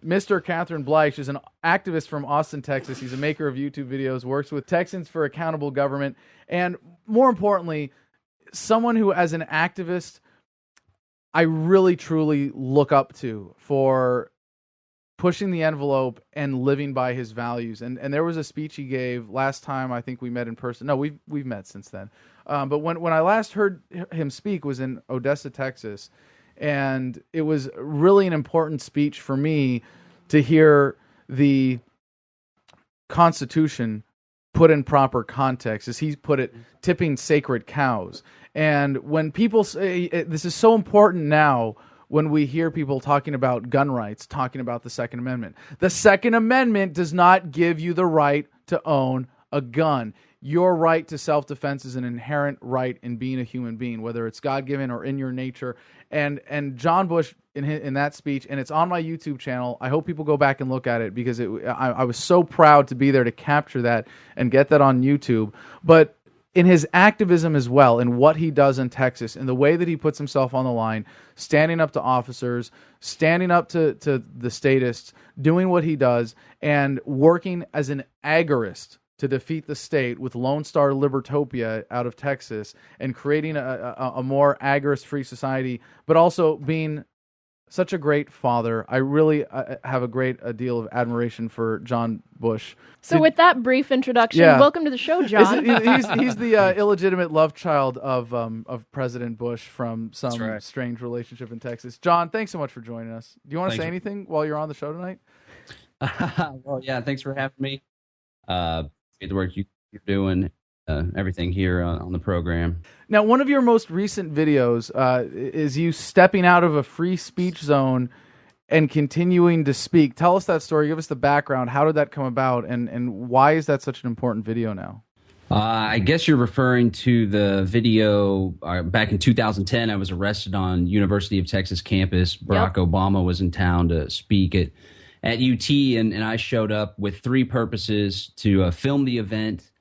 Mr. Catherine Bleich is an activist from Austin, Texas. He's a maker of YouTube videos, works with Texans for Accountable Government, and more importantly, someone who, as an activist, I really, truly look up to for pushing the envelope and living by his values. And there was a speech he gave last time I think we met in person. No, we've met since then. But when I last heard him speak was in Odessa, Texas. And it was really an important speech for me to hear the Constitution put in proper context, as he put it, tipping sacred cows. And when people say, this is so important now, when we hear people talking about gun rights, talking about the Second Amendment. The Second Amendment does not give you the right to own a gun. Your right to self-defense is an inherent right in being a human being, whether it's God-given or in your nature. And John Bush, in that speech, and it's on my YouTube channel, I hope people go back and look at it, because I was so proud to be there to capture that and get that on YouTube. But in his activism as well, in what he does in Texas, in the way that he puts himself on the line, standing up to officers, standing up to the statists, doing what he does, and working as an agorist to defeat the state with LoneStar Libertopia out of Texas, and creating a more agorist-free society, but also being such a great father. I really have a great deal of admiration for John Bush. So with that brief introduction, welcome to the show, John. He's the illegitimate love child of President Bush from some strange relationship in Texas. John, thanks so much for joining us. Do you want to say anything while you're on the show tonight? Well, yeah, thanks for having me. The work you're doing, everything here on the program. Now, one of your most recent videos is you stepping out of a free speech zone and continuing to speak. Tell us that story. Give us the background. How did that come about, and why is that such an important video now? I guess you're referring to the video back in 2010. I was arrested on University of Texas campus. Barack Obama was in town to speak at UT, and I showed up with three purposes: to film the event,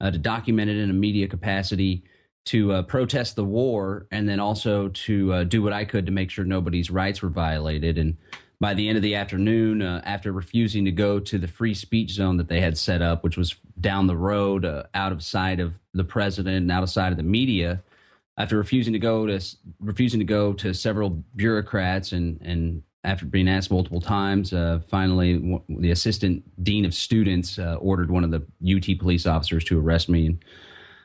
to document it in a media capacity, to protest the war, and then also to do what I could to make sure nobody's rights were violated. And by the end of the afternoon, after refusing to go to the free speech zone that they had set up, which was down the road, out of sight of the president and out of sight of the media, after refusing to go to several bureaucrats and after being asked multiple times, finally the assistant dean of students ordered one of the UT police officers to arrest me. And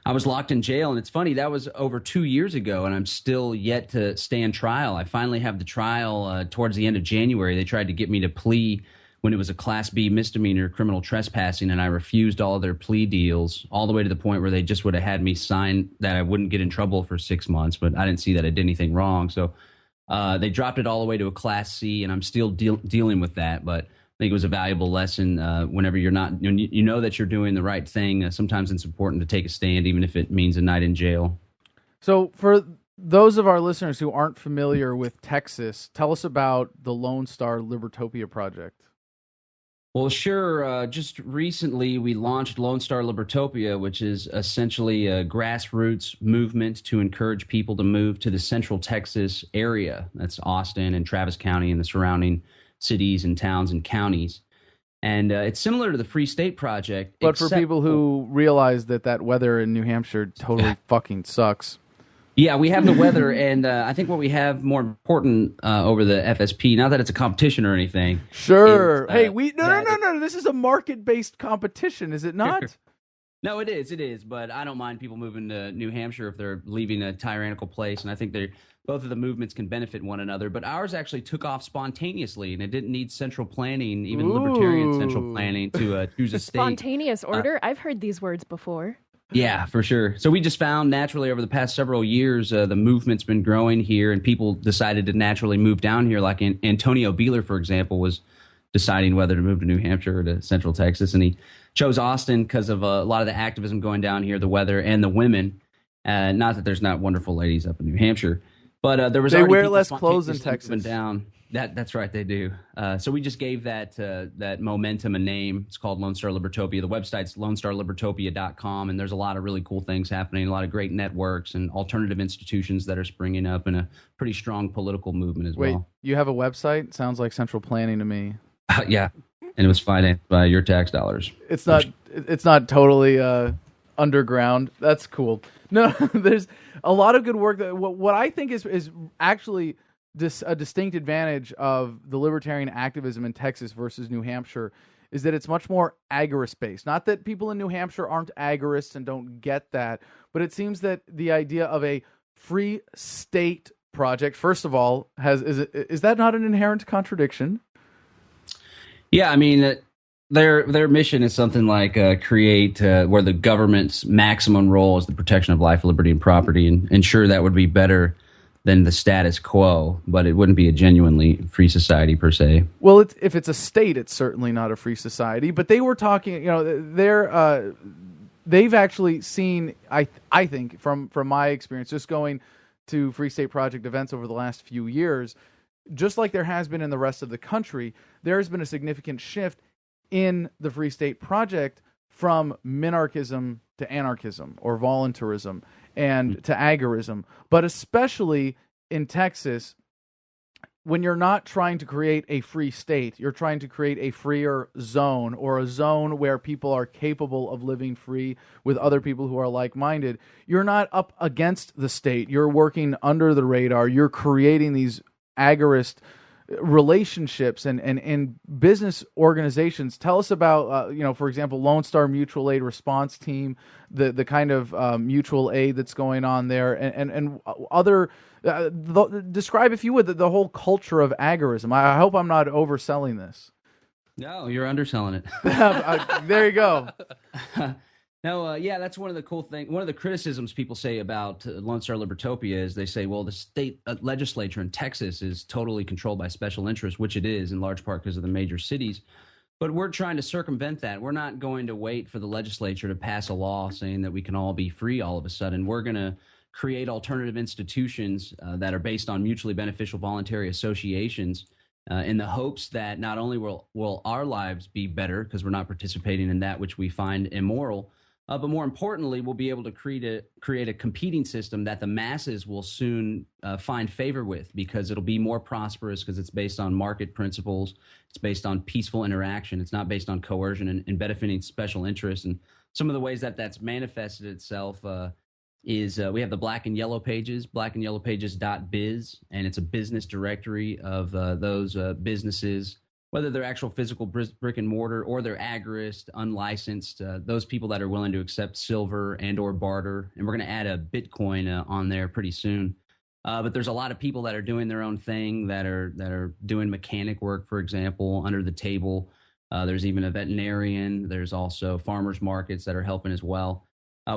I was locked in jail. And it's funny, that was over 2 years ago, and I'm still yet to stand trial. I finally have the trial towards the end of January. They tried to get me to plea when it was a Class B misdemeanor, criminal trespassing, and I refused all of their plea deals, all the way to the point where they just would have had me sign that I wouldn't get in trouble for 6 months, but I didn't see that I did anything wrong. So they dropped it all the way to a Class C, and I'm still dealing with that. But I think it was a valuable lesson. Whenever you're not, you know that you're doing the right thing. Sometimes it's important to take a stand, even if it means a night in jail. So for those of our listeners who aren't familiar with Texas, tell us about the LoneStar Libertopia project. Well, sure. Just recently, we launched LoneStar Libertopia, which is essentially a grassroots movement to encourage people to move to the Central Texas area. That's Austin and Travis County and the surrounding cities and towns and counties. And it's similar to the Free State Project. But for people who realize that weather in New Hampshire totally fucking sucks. Yeah, we have the weather, and I think what we have more important over the FSP, not that it's a competition or anything. Sure. Hey, no. This is a market-based competition, is it not? No, it is. But I don't mind people moving to New Hampshire if they're leaving a tyrannical place, and I think both of the movements can benefit one another. But ours actually took off spontaneously, and it didn't need central planning, even libertarian central planning, to choose a state. Spontaneous order? I've heard these words before. Yeah, for sure. So we just found naturally over the past several years, the movement's been growing here, and people decided to naturally move down here. Like Antonio Beeler, for example, was deciding whether to move to New Hampshire or to Central Texas, and he chose Austin because of a lot of the activism going down here, the weather, and the women. Not that there's not wonderful ladies up in New Hampshire, but there was they already wear less clothes in Texas. Down. That's right, they do. So we just gave that momentum a name. It's called LoneStar Libertopia. The website's LoneStarLibertopia.com, and there's a lot of really cool things happening, a lot of great networks and alternative institutions that are springing up, and a pretty strong political movement as well. Wait, you have a website? Sounds like central planning to me. Yeah, and it was financed by your tax dollars. It's not totally underground. That's cool. No, there's a lot of good work. What I think is actually a distinct advantage of the libertarian activism in Texas versus New Hampshire is that it's much more agorist based. Not that people in New Hampshire aren't agorists and don't get that, but it seems that the idea of a free state project, first of all, is that not an inherent contradiction? Yeah, I mean, their mission is something like create where the government's maximum role is the protection of life, liberty, and property, and sure, that would be better than the status quo, but it wouldn't be a genuinely free society per se. Well, if it's a state, it's certainly not a free society. But they were talking, they've actually seen, I think, from my experience, just going to Free State Project events over the last few years, just like there has been in the rest of the country, there has been a significant shift in the Free State Project from minarchism to anarchism or voluntarism and to agorism. But especially in Texas, when you're not trying to create a free state, you're trying to create a freer zone, or a zone where people are capable of living free with other people who are like-minded. You're not up against the state. You're working under the radar. You're creating these agorist relationships and business organizations. Tell us about, for example, LoneStar Mutual Aid Response Team, the kind of mutual aid that's going on there, and other. Describe, if you would, the whole culture of agorism. I hope I'm not overselling this. No, you're underselling it. There you go. No, yeah, that's one of the cool things. One of the criticisms people say about LoneStar Libertopia is they say, well, the state legislature in Texas is totally controlled by special interests, which it is in large part because of the major cities. But we're trying to circumvent that. We're not going to wait for the legislature to pass a law saying that we can all be free all of a sudden. We're going to create alternative institutions that are based on mutually beneficial voluntary associations in the hopes that not only will our lives be better because we're not participating in that which we find immoral, but more importantly, we'll be able to create a competing system that the masses will soon find favor with, because it'll be more prosperous because it's based on market principles. It's based on peaceful interaction. It's not based on coercion and benefiting special interests. And some of the ways that that's manifested itself is we have the Black and Yellow Pages, blackandyellowpages.biz, and it's a business directory of those businesses, whether they're actual physical brick and mortar or they're agorist, unlicensed, those people that are willing to accept silver and or barter. And we're going to add a Bitcoin on there pretty soon. But there's a lot of people that are doing their own thing, that are doing mechanic work, for example, under the table. There's even a veterinarian. There's also farmers markets that are helping as well.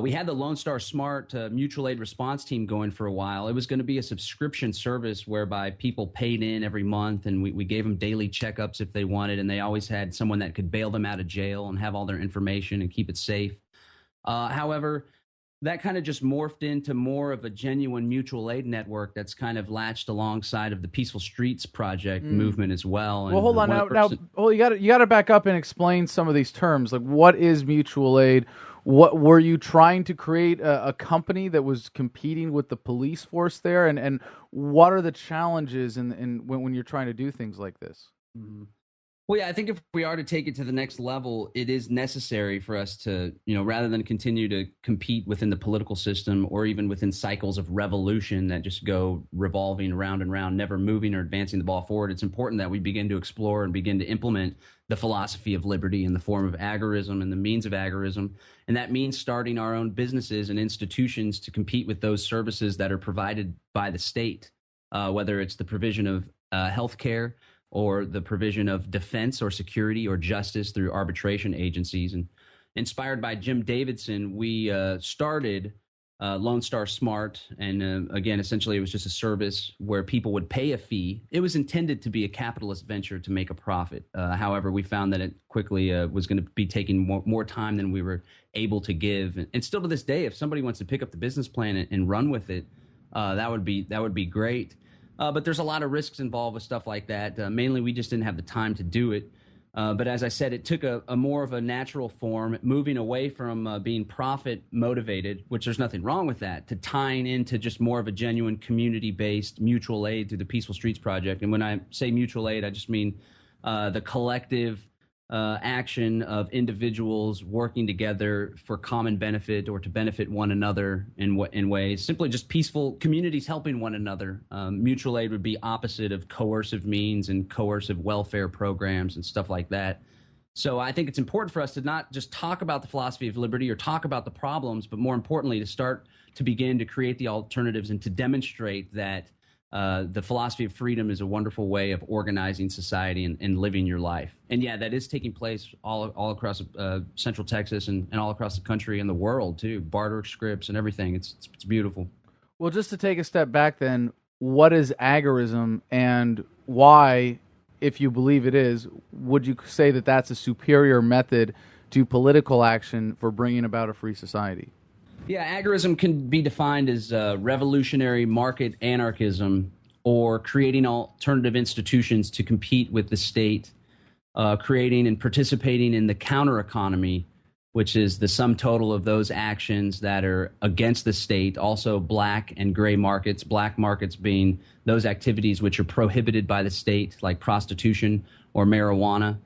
We had the LoneStar Smart mutual aid response team going for a while. It was going to be a subscription service whereby people paid in every month, and we gave them daily checkups if they wanted, and they always had someone that could bail them out of jail and have all their information and keep it safe. However, that kind of just morphed into more of a genuine mutual aid network that's kind of latched alongside of the Peaceful Streets Project movement as well. Well, hold on now. You got to back up and explain some of these terms. Like, what is mutual aid? What were you trying to create a company that was competing with the police force there, and what are the challenges when you're trying to do things like this? Mm-hmm. Well, yeah, I think if we are to take it to the next level, it is necessary for us to, rather than continue to compete within the political system or even within cycles of revolution that just go revolving round and round, never moving or advancing the ball forward. It's important that we begin to explore and begin to implement the philosophy of liberty in the form of agorism and the means of agorism. And that means starting our own businesses and institutions to compete with those services that are provided by the state, whether it's the provision of health care, or the provision of defense or security or justice through arbitration agencies. And inspired by Jim Davidson, we started LoneStar Smart. And again, essentially, it was just a service where people would pay a fee. It was intended to be a capitalist venture to make a profit. However, we found that it quickly was going to be taking more time than we were able to give. And still to this day, if somebody wants to pick up the business plan and run with it, that would be great. But there's a lot of risks involved with stuff like that. Mainly, we just didn't have the time to do it. But as I said, it took a more of a natural form, moving away from being profit motivated, which there's nothing wrong with that, to tying into just more of a genuine community-based mutual aid through the Peaceful Streets Project. And when I say mutual aid, I just mean the collective action of individuals working together for common benefit or to benefit one another in ways, simply just peaceful communities helping one another. Mutual aid would be opposite of coercive means and coercive welfare programs and stuff like that. So I think it's important for us to not just talk about the philosophy of liberty or talk about the problems, but more importantly, to begin to create the alternatives and to demonstrate that the philosophy of freedom is a wonderful way of organizing society and living your life. And yeah, that is taking place all across Central Texas and all across the country and the world too. Barter scripts and everything. It's beautiful. Well, just to take a step back then, what is agorism and why, if you believe it is, would you say that that's a superior method to political action for bringing about a free society? Yeah, agorism can be defined as revolutionary market anarchism or creating alternative institutions to compete with the state, creating and participating in the counter economy, which is the sum total of those actions that are against the state, also black and gray markets, black markets being those activities which are prohibited by the state, like prostitution or marijuana.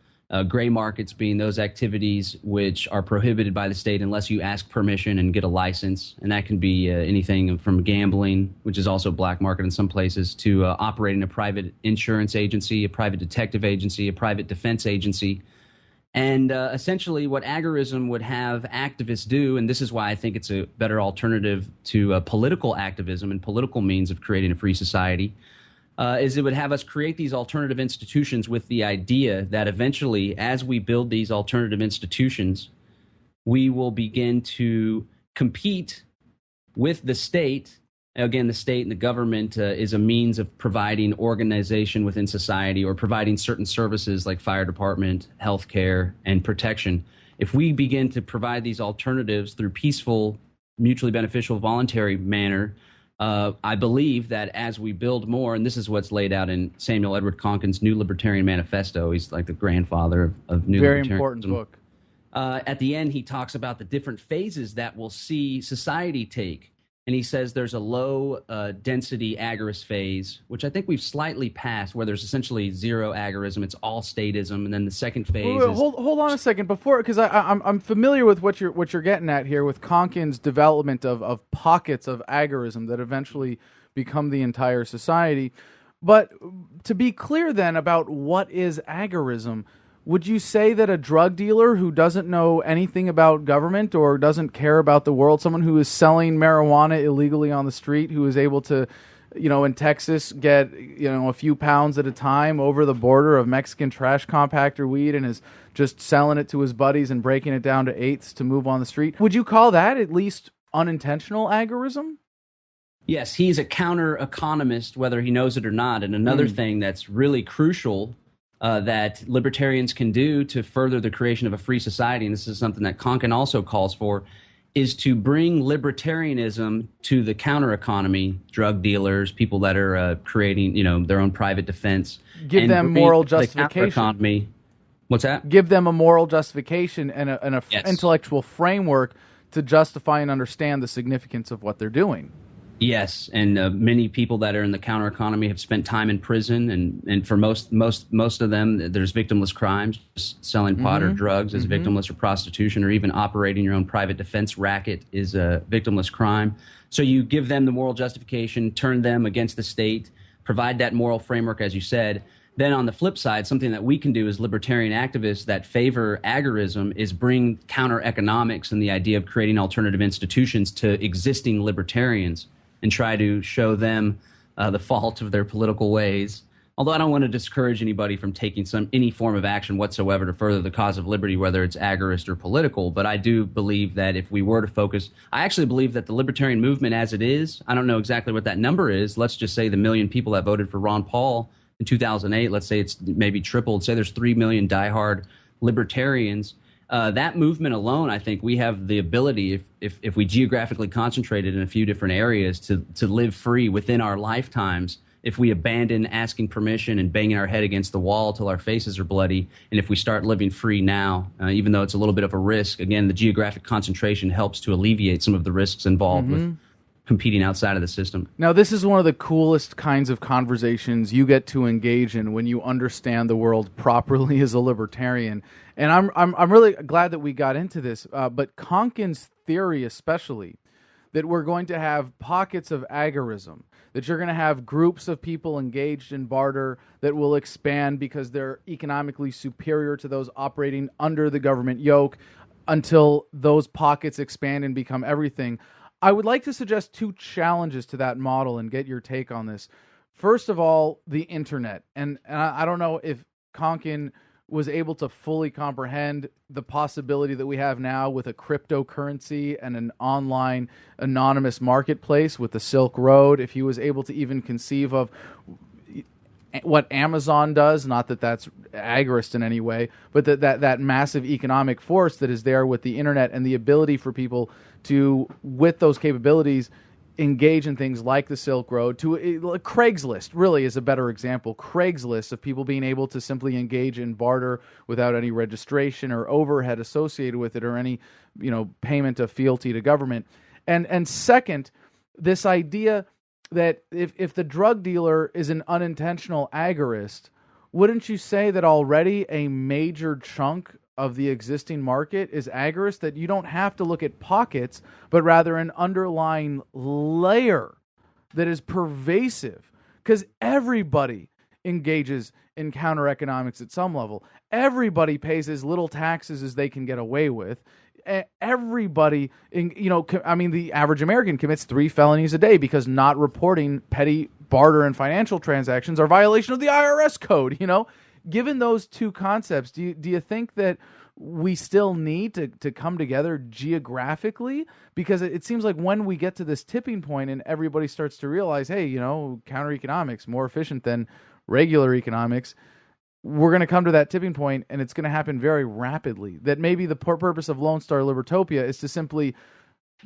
Gray markets being those activities which are prohibited by the state unless you ask permission and get a license. And that can be anything from gambling, which is also black market in some places, to operating a private insurance agency, a private detective agency, a private defense agency. And essentially what agorism would have activists do, and this is why I think it's a better alternative to political activism and political means of creating a free society, is it would have us create these alternative institutions with the idea that eventually, as we build these alternative institutions, we will begin to compete with the state. Again, the state and the government is a means of providing organization within society or providing certain services like fire department, healthcare, and protection. If we begin to provide these alternatives through peaceful, mutually beneficial, voluntary manner, I believe that as we build more, and this is what's laid out in Samuel Edward Konkin's New Libertarian Manifesto. He's like the grandfather of New Libertarianism. Very important book. At the end, he talks about the different phases that we'll see society take. And he says there's a low density agorist phase, which I think we've slightly passed, where there's essentially zero agorism. It's all statism. And then the second phase is... Hold on a second. Before, because I'm familiar with what you're getting at here with Konkin's development of pockets of agorism that eventually become the entire society. But to be clear then about what is agorism, would you say that a drug dealer who doesn't know anything about government or doesn't care about the world, someone who is selling marijuana illegally on the street, who is able to, in Texas get, a few pounds at a time over the border of Mexican trash compactor weed and is just selling it to his buddies and breaking it down to eighths to move on the street, would you call that at least unintentional agorism? Yes, he's a counter-economist, whether he knows it or not. And another thing that's really crucial that libertarians can do to further the creation of a free society, and this is something that Konkin also calls for, is to bring libertarianism to the counter economy, drug dealers, people that are creating, their own private defense. Give them moral justification. What's that? Give them a moral justification and a intellectual framework to justify and understand the significance of what they're doing. Yes, and many people that are in the counter economy have spent time in prison, and for most of them, there's victimless crimes. Just selling pot or drugs is victimless, or prostitution, or even operating your own private defense racket is a victimless crime. So you give them the moral justification, turn them against the state, provide that moral framework, as you said. Then on the flip side, something that we can do as libertarian activists that favor agorism is bring counter economics and the idea of creating alternative institutions to existing libertarians, and try to show them the fault of their political ways. Although I don't want to discourage anybody from taking any form of action whatsoever to further the cause of liberty, whether it's agorist or political. But I do believe that if we were to focus, I actually believe that the libertarian movement as it is, I don't know exactly what that number is. Let's just say the million people that voted for Ron Paul in 2008, let's say it's maybe tripled. Say there's 3 million diehard libertarians. That movement alone, I think we have the ability, if we geographically concentrated in a few different areas, to live free within our lifetimes. If we abandon asking permission and banging our head against the wall till our faces are bloody, and if we start living free now, even though it's a little bit of a risk, again, the geographic concentration helps to alleviate some of the risks involved with competing outside of the system. Now, this is one of the coolest kinds of conversations you get to engage in when you understand the world properly as a libertarian. And I'm really glad that we got into this. But Konkin's theory, especially, that we're going to have pockets of agorism, that you're going to have groups of people engaged in barter that will expand because they're economically superior to those operating under the government yoke until those pockets expand and become everything. I would like to suggest two challenges to that model and get your take on this. First of all, the internet. And I don't know if Konkin was able to fully comprehend the possibility that we have now with a cryptocurrency and an online anonymous marketplace with the Silk Road, if he was able to even conceive of what Amazon does, not that that's agorist in any way, but that massive economic force that is there with the internet and the ability for people to, with those capabilities, engage in things like the Silk Road. Craigslist really is a better example. Craigslist of people being able to simply engage in barter without any registration or overhead associated with it or any payment of fealty to government. And second, this idea that if the drug dealer is an unintentional agorist, wouldn't you say that already a major chunk of the existing market is agorist, that you don't have to look at pockets, but rather an underlying layer that is pervasive? Because everybody engages in counter economics at some level. Everybody pays as little taxes as they can get away with. Everybody, the average American commits 3 felonies a day because not reporting petty barter and financial transactions are violation of the IRS code. Given those two concepts, do you think that we still need to come together geographically? Because it seems like when we get to this tipping point and everybody starts to realize, hey, counter economics more efficient than regular economics, we're going to come to that tipping point, and it's going to happen very rapidly. That maybe the purpose of LoneStar Libertopia is to simply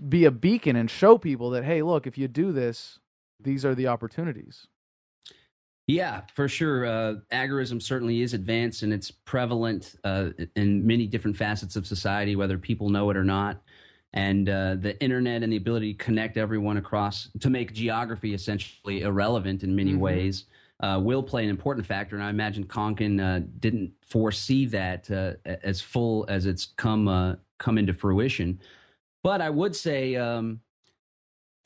be a beacon and show people that, hey, look, if you do this, these are the opportunities. Yeah, for sure. Agorism certainly is advanced, and it's prevalent in many different facets of society, whether people know it or not. And the internet and the ability to connect everyone across, to make geography essentially irrelevant in many ways, will play an important factor. And I imagine Konkin didn't foresee that as full as it's come into fruition. But I would say,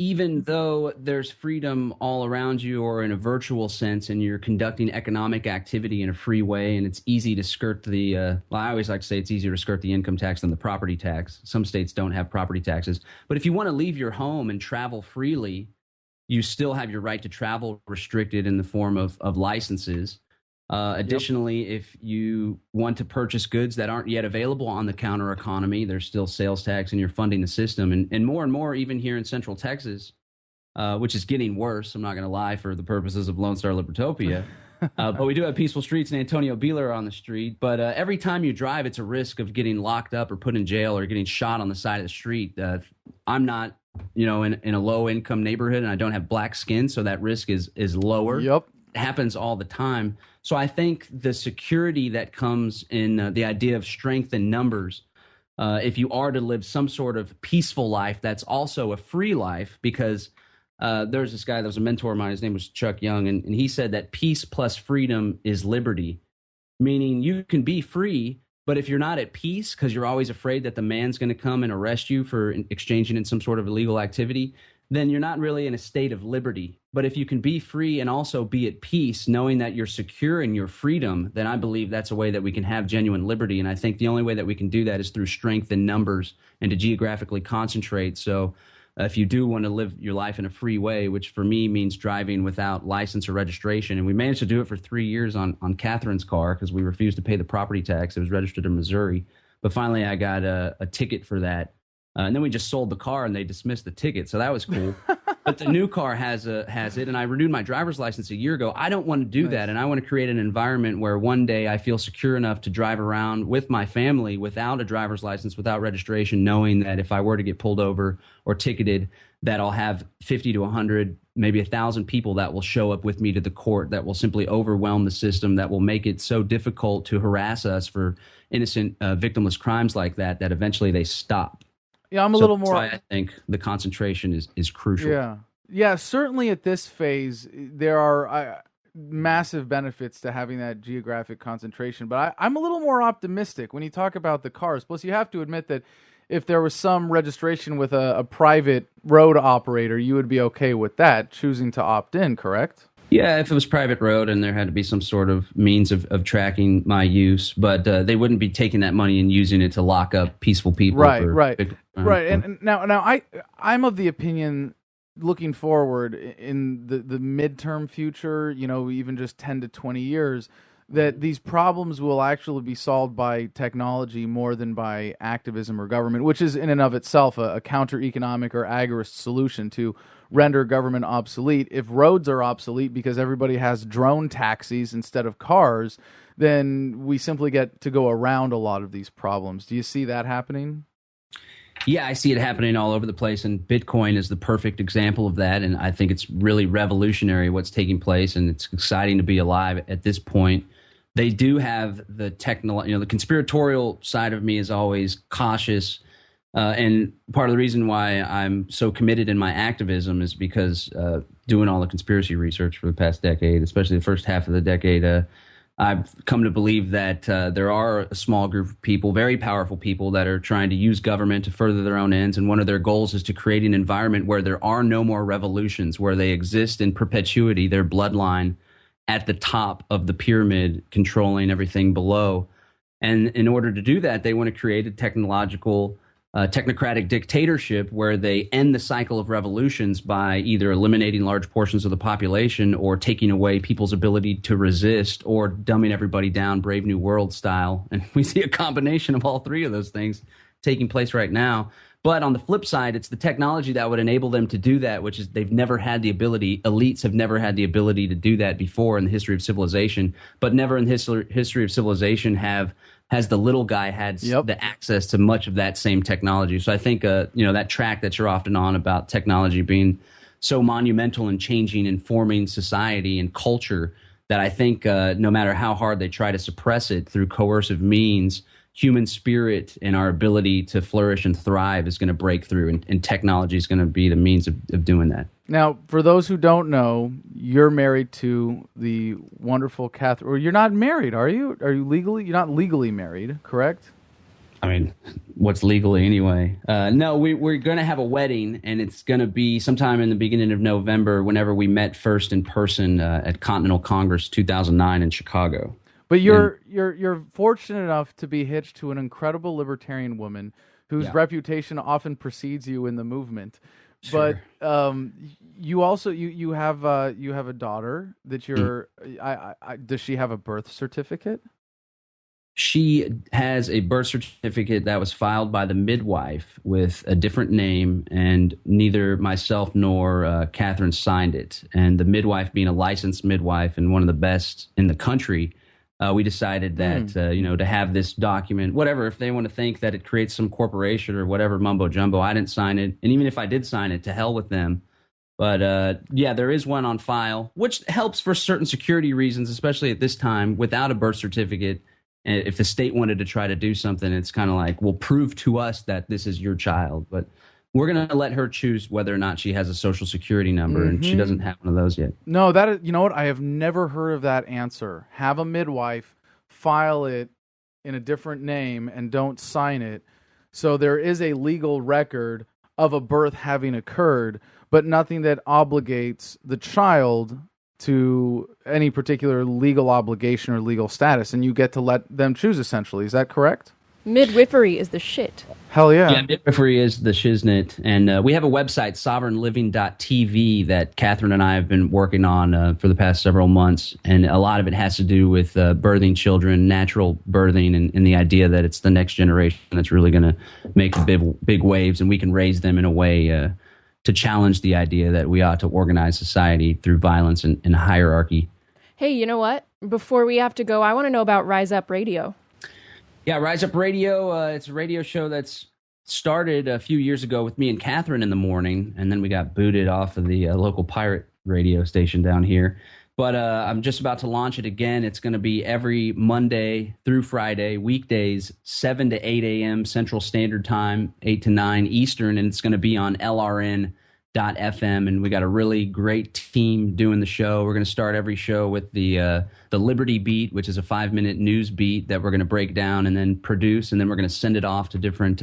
even though there's freedom all around you, or in a virtual sense, and you're conducting economic activity in a free way, and it's easy to skirt I always like to say it's easier to skirt the income tax than the property tax. Some states don't have property taxes. But if you want to leave your home and travel freely, you still have your right to travel restricted in the form of licenses. Additionally, if you want to purchase goods that aren't yet available on the counter economy, there's still sales tax and you're funding the system. And more, even here in Central Texas, which is getting worse, I'm not going to lie, for the purposes of LoneStar Libertopia. But we do have peaceful streets, and Antonio Beeler on the street. But every time you drive, it's a risk of getting locked up or put in jail or getting shot on the side of the street. I'm not, in a low-income neighborhood, and I don't have black skin, so that risk is lower. Yep. It happens all the time. So I think the security that comes in the idea of strength in numbers, if you are to live some sort of peaceful life, that's also a free life, because there's this guy that was a mentor of mine. His name was Chuck Young, and he said that peace plus freedom is liberty, meaning you can be free, but if you're not at peace because you're always afraid that the man's going to come and arrest you for exchanging in some sort of illegal activity, then you're not really in a state of liberty. But if you can be free and also be at peace, knowing that you're secure in your freedom, then I believe that's a way that we can have genuine liberty. And I think the only way that we can do that is through strength in numbers and to geographically concentrate. So if you do want to live your life in a free way, which for me means driving without license or registration, and we managed to do it for 3 years on Catherine's car because we refused to pay the property tax. It was registered in Missouri. But finally I got a ticket for that. And then we just sold the car and they dismissed the ticket. So that was cool. But the new car has it. And I renewed my driver's license a year ago. I don't want to do that. And I want to create an environment where one day I feel secure enough to drive around with my family without a driver's license, without registration, knowing that if I were to get pulled over or ticketed, that I'll have 50 to 100, maybe 1,000 people that will show up with me to the court, that will simply overwhelm the system, that will make it so difficult to harass us for innocent, victimless crimes like that, that eventually they stop. Yeah, I'm a little more. That's why I think the concentration is crucial. Yeah. Certainly at this phase, there are massive benefits to having that geographic concentration. But I'm a little more optimistic when you talk about the cars. Plus, you have to admit that if there was some registration with a private road operator, you would be okay with that, choosing to opt in, correct? Yeah, if it was private road and there had to be some sort of means of tracking my use, but they wouldn't be taking that money and using it to lock up peaceful people. Right. And now I'm of the opinion, looking forward in the midterm future, even just 10 to 20 years, that these problems will actually be solved by technology more than by activism or government, which is in and of itself a counter-economic or agorist solution to render government obsolete. If roads are obsolete because everybody has drone taxis instead of cars, then we simply get to go around a lot of these problems. Do you see that happening? Yeah, I see it happening all over the place, and Bitcoin is the perfect example of that, and I think it's really revolutionary what's taking place, and it's exciting to be alive at this point. They do have the the conspiratorial side of me is always cautious, and part of the reason why I'm so committed in my activism is because doing all the conspiracy research for the past decade, especially the first half of the decade, I've come to believe that there are a small group of people, very powerful people, that are trying to use government to further their own ends. And one of their goals is to create an environment where there are no more revolutions, where they exist in perpetuity, their bloodline at the top of the pyramid, controlling everything below. And in order to do that, they want to create a technocratic dictatorship where they end the cycle of revolutions by either eliminating large portions of the population or taking away people's ability to resist or dumbing everybody down, Brave New World style. And we see a combination of all three of those things taking place right now. But on the flip side, it's the technology that would enable them to do that, which is they've never had the ability. Elites have never had the ability to do that before in the history of civilization, but never in the history of civilization has the little guy had the access to much of that same technology. So I think, that track that you're often on about technology being so monumental in changing and forming society and culture, that I think no matter how hard they try to suppress it through coercive means, human spirit and our ability to flourish and thrive is going to break through, and technology is going to be the means of doing that. Now, for those who don't know, you're married to the wonderful Catherine. Or you're not married, are you? Are you legally? You're not legally married, correct? I mean, what's legally anyway? No, we're going to have a wedding, and it's going to be sometime in the beginning of November, whenever we met first in person at Continental Congress 2009 in Chicago. But you're fortunate enough to be hitched to an incredible libertarian woman whose reputation often precedes you in the movement. Sure. But you also you have a daughter that you're. Does she have a birth certificate? She has a birth certificate that was filed by the midwife with a different name, and neither myself nor Catherine signed it. And the midwife, being a licensed midwife and one of the best in the country, we decided that, to have this document, whatever, if they want to think that it creates some corporation or whatever mumbo jumbo, I didn't sign it. And even if I did sign it, to hell with them. But there is one on file, which helps for certain security reasons, especially at this time. Without a birth certificate, if the state wanted to try to do something, it's kind of like, well, prove to us that this is your child. But we're going to let her choose whether or not she has a social security number, and she doesn't have one of those yet. No, that is, you know what? I have never heard of that answer. Have a midwife file it in a different name and don't sign it. So there is a legal record of a birth having occurred, but nothing that obligates the child to any particular legal obligation or legal status, and you get to let them choose, essentially. Is that correct? Midwifery is the shit. Hell yeah. Yeah, midwifery is the shiznit. And we have a website, sovereignliving.tv, that Catherine and I have been working on for the past several months. And a lot of it has to do with birthing children, natural birthing, and the idea that it's the next generation that's really going to make the big waves, and we can raise them in a way to challenge the idea that we ought to organize society through violence and hierarchy. Hey, you know what? Before we have to go, I want to know about Rise Up Radio. Yeah, Rise Up Radio, it's a radio show that's started a few years ago with me and Catherine in the morning, and then we got booted off of the local pirate radio station down here. But I'm just about to launch it again. It's going to be every Monday through Friday, weekdays, 7 to 8 a.m. Central Standard Time, 8 to 9 Eastern, and it's going to be on LRN.FM. And we got a really great team doing the show. We're going to start every show with the Liberty Beat, which is a 5-minute news beat that we're going to break down and then produce, and then we're going to send it off to different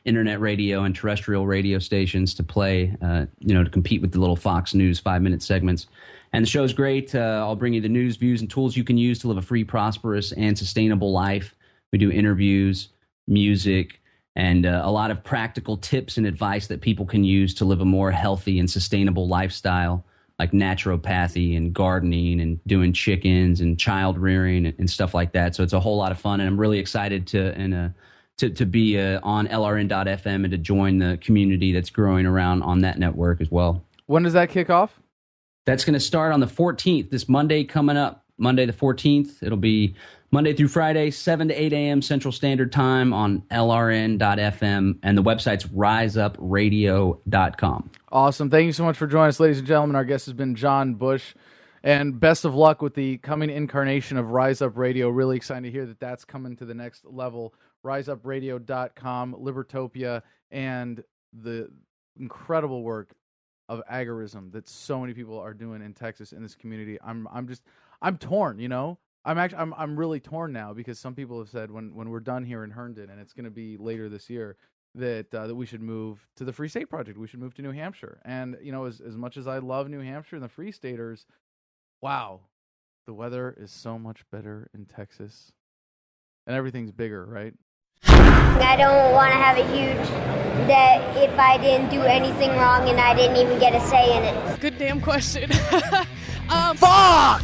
internet radio and terrestrial radio stations to play, to compete with the little Fox News 5-minute segments. And the show's great. I'll bring you the news, views, and tools you can use to live a free, prosperous, and sustainable life. We do interviews, music, and a lot of practical tips and advice that people can use to live a more healthy and sustainable lifestyle, like naturopathy and gardening and doing chickens and child rearing and stuff like that. So it's a whole lot of fun, and I'm really excited to be on LRN.FM and to join the community that's growing around on that network as well. When does that kick off? That's going to start on the 14th, this Monday coming up, Monday the 14th. It'll be Monday through Friday, 7 to 8 a.m. Central Standard Time on LRN.FM, and the website's riseupradio.com. Awesome. Thank you so much for joining us, ladies and gentlemen. Our guest has been John Bush, and best of luck with the coming incarnation of Rise Up Radio. Really excited to hear that that's coming to the next level. riseupradio.com, Libertopia, and the incredible work of agorism that so many people are doing in Texas in this community. I'm torn, I'm really torn now, because some people have said when we're done here in Herndon, and it's going to be later this year, that we should move to the Free State Project. We should move to New Hampshire. And as much as I love New Hampshire and the Free Staters, wow, the weather is so much better in Texas, and everything's bigger, right? I don't want to have a huge debt if I didn't do anything wrong and I didn't even get a say in it. Good damn question. Fuck!